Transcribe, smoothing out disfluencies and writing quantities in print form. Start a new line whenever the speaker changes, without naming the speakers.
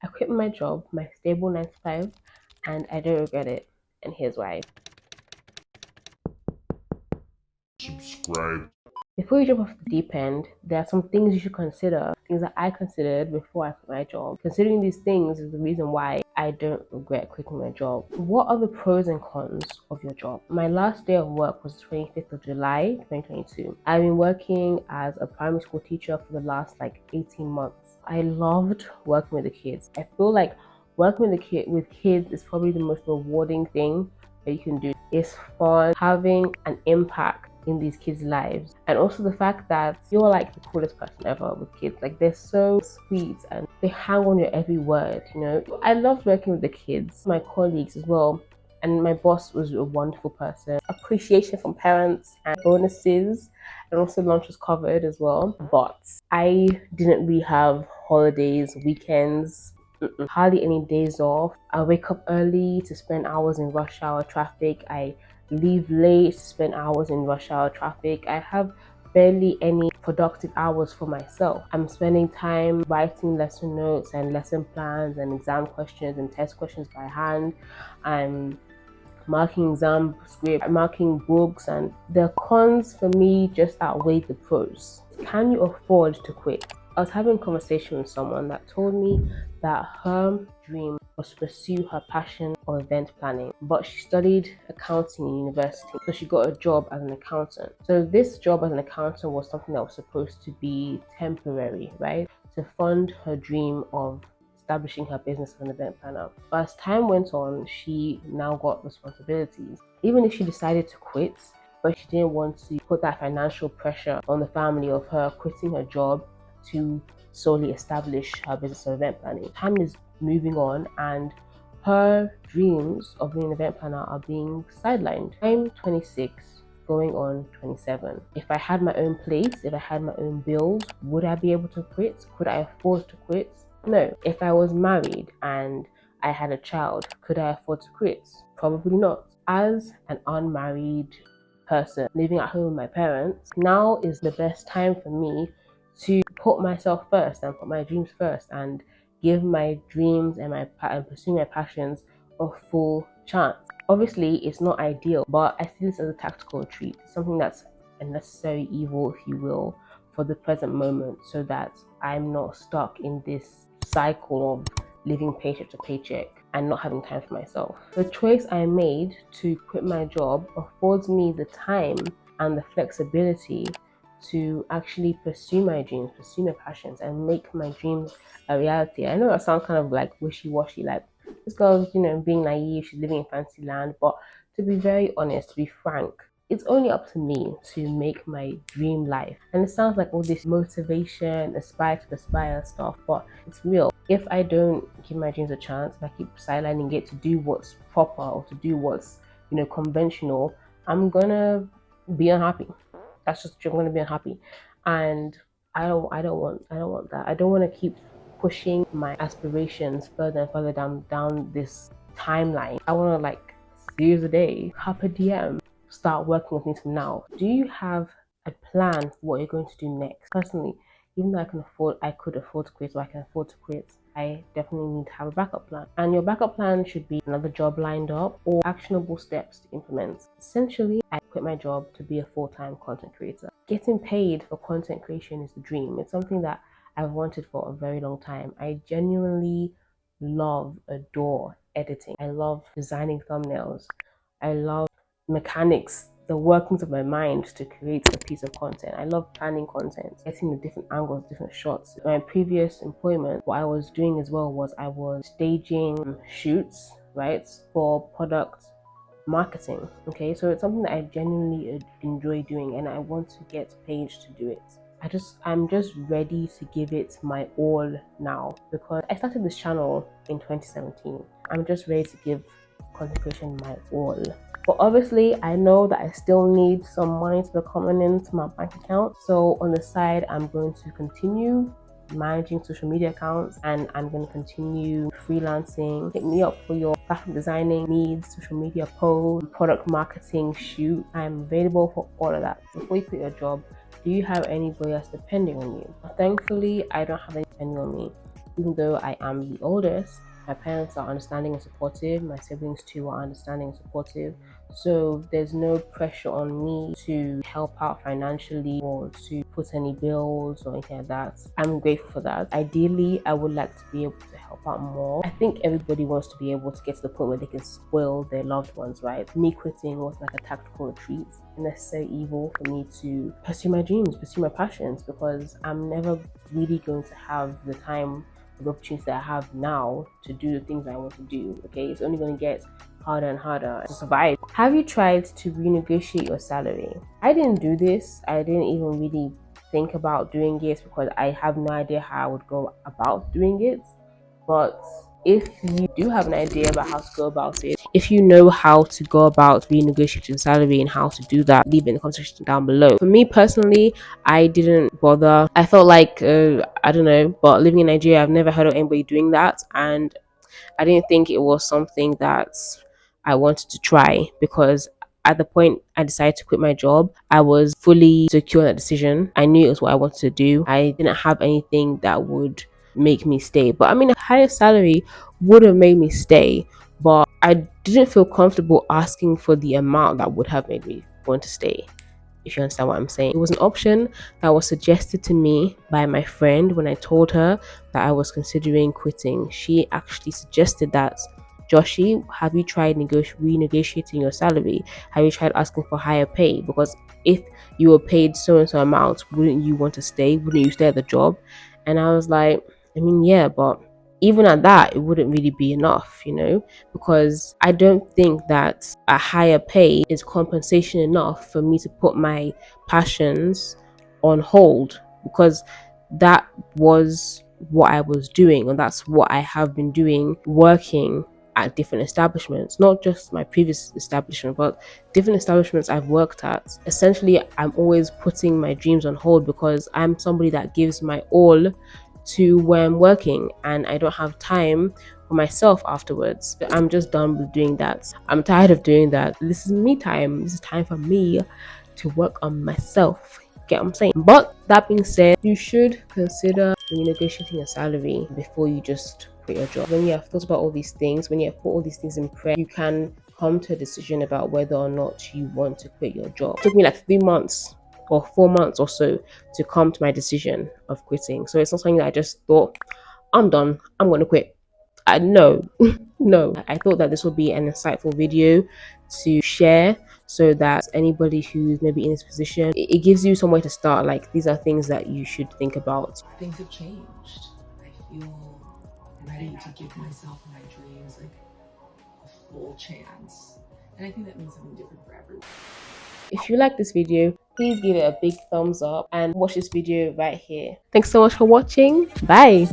I quit my job, my stable 9 to 5, and I don't regret it. And here's why.
Subscribe.
Before you jump off the deep end, there are some things you should consider, things that I considered before I quit my job. Considering these things is the reason why I don't regret quitting my job. What are the pros and cons of your job? My last day of work was 25th of July, 2022. I've been working as a primary school teacher for the last 18 months. I loved working with the kids. I feel like working with kids is probably the most rewarding thing that you can do. It's fun having an impact in these kids' lives, and also the fact that you're like the coolest person ever with kids. Like, they're so sweet and they hang on your every word, you know. I loved working with the kids, my colleagues as well, and my boss was a wonderful person. Appreciation from parents and bonuses, and also lunch was covered as well. But I didn't really have holidays, weekends, hardly any days off. I wake up early to spend hours in rush hour traffic. I leave late to spend hours in rush hour traffic. I have barely any productive hours for myself. I'm spending time writing lesson notes and lesson plans and exam questions and test questions by hand. I'm marking exam script, marking books, and the cons for me just outweigh the pros. Can you afford to quit? I was having a conversation with someone that told me that her dream was to pursue her passion of event planning, but she studied accounting in university, so she got a job as an accountant. So this job as an accountant was something that was supposed to be temporary, right, to fund her dream of establishing her business as an event planner. But as time went on, she now got responsibilities. Even if she decided to quit, but she didn't want to put that financial pressure on the family of her quitting her job to solely establish her business of event planning. Time is moving on, and her dreams of being an event planner are being sidelined. I'm 26, going on 27. If I had my own place, if I had my own bills, would I be able to quit? Could I afford to quit? No. If I was married and I had a child, could I afford to quit? Probably not. As an unmarried person living at home with my parents, now is the best time for me to put myself first and put my dreams first and give my dreams and pursue my passions a full chance. Obviously, it's not ideal, but I see this as a tactical retreat, something that's a necessary evil, if you will, for the present moment, so that I'm not stuck in this cycle of living paycheck to paycheck and not having time for myself. The choice I made to quit my job affords me the time and the flexibility to actually pursue my dreams, pursue my passions, and make my dreams a reality. I know that sounds kind of like wishy-washy, like this girl's, being naive, she's living in fancy land, but to be very honest, to be frank, it's only up to me to make my dream life. And it sounds like all this motivation, aspire to aspire stuff, but it's real. If I don't give my dreams a chance, if I keep sidelining it to do what's proper or to do what's, conventional, I'm gonna be unhappy. That's just true. I'm gonna be unhappy, and I don't want that. I don't want to keep pushing my aspirations further and further down this timeline. I want to seize the day, carpe diem, start working with things from now. Do you have a plan for what you're going to do next? Personally, even though I could afford to quit, or I can afford to quit, I definitely need to have a backup plan. And your backup plan should be another job lined up or actionable steps to implement. Essentially, I quit my job to be a full-time content creator. Getting paid for content creation is the dream. It's something that I've wanted for a very long time. I genuinely adore editing. I love designing thumbnails. I love mechanics, the workings of my mind to create a piece of content. I love planning content, getting the different angles, different shots. In my previous employment, what I was doing as well was I was staging shoots, right, for product marketing. Okay, so it's something that I genuinely enjoy doing, and I want to get paid to do it. I'm just ready to give it my all now, because I started this channel in 2017. I'm just ready to give content creation my all. But obviously, I know that I still need some money to be coming into my bank account. So on the side, I'm going to continue managing social media accounts, and I'm going to continue freelancing. Hit me up for your graphic designing needs, social media posts, product marketing, shoot. I'm available for all of that. Before you quit your job, do you have anybody else depending on you? Thankfully, I don't have any depending on me. Even though I am the oldest, my parents are understanding and supportive. My siblings too are understanding and supportive. So there's no pressure on me to help out financially or to put any bills or anything like that. I'm grateful for that. Ideally, I would like to be able to help out more. I think everybody wants to be able to get to the point where they can spoil their loved ones, right? Me quitting was like a tactical retreat, a necessary evil for me to pursue my dreams, pursue my passions, because I'm never really going to have the time, the opportunities that I have now to do the things I want to do. Okay, it's only going to get harder and harder to survive. Have you tried to renegotiate your salary? I didn't do this. I didn't even really think about doing it because I have no idea how I would go about doing it. But if you do have an idea about how to go about it, if you know how to go about renegotiating salary and how to do that, leave it in the comment section down below. For me personally, I didn't bother. I felt like I don't know, but living in Nigeria, I've never heard of anybody doing that, and I didn't think it was something that I wanted to try, because at the point I decided to quit my job, I was fully secure in that decision. I knew it was what I wanted to do. I didn't have anything that would make me stay. But I mean, a higher salary would have made me stay, but I didn't feel comfortable asking for the amount that would have made me want to stay, if you understand what I'm saying. It was an option that was suggested to me by my friend when I told her that I was considering quitting. She actually suggested that, Joshie, have you tried renegotiating your salary? Have you tried asking for higher pay? Because if you were paid so and so amount, wouldn't you want to stay? Wouldn't you stay at the job? And I was like, I mean, yeah, but even at that, it wouldn't really be enough, because I don't think that a higher pay is compensation enough for me to put my passions on hold, because that was what I was doing, and that's what I have been doing, working at different establishments, not just my previous establishment, but different establishments I've worked at. Essentially, I'm always putting my dreams on hold because I'm somebody that gives my all to where I'm working, and I don't have time for myself afterwards. I'm just done with doing that. I'm tired of doing that. This is me time. This is time for me to work on myself. Get what I'm saying? But that being said, you should consider renegotiating your salary before you just quit your job. When you have thought about all these things, when you have put all these things in prayer, you can come to a decision about whether or not you want to quit your job. It took me like 3 months or 4 months or so to come to my decision of quitting. So it's not something that I just thought, I'm done, I'm going to quit. No, no. I thought that this would be an insightful video to share, so that anybody who's maybe in this position, it gives you somewhere to start. Like, these are things that you should think about.
Things have changed. I feel ready to give myself and my dreams like a full chance. And I think that means something different for everyone.
If you like this video, please give it a big thumbs up and watch this video right here. Thanks so much for watching. Bye.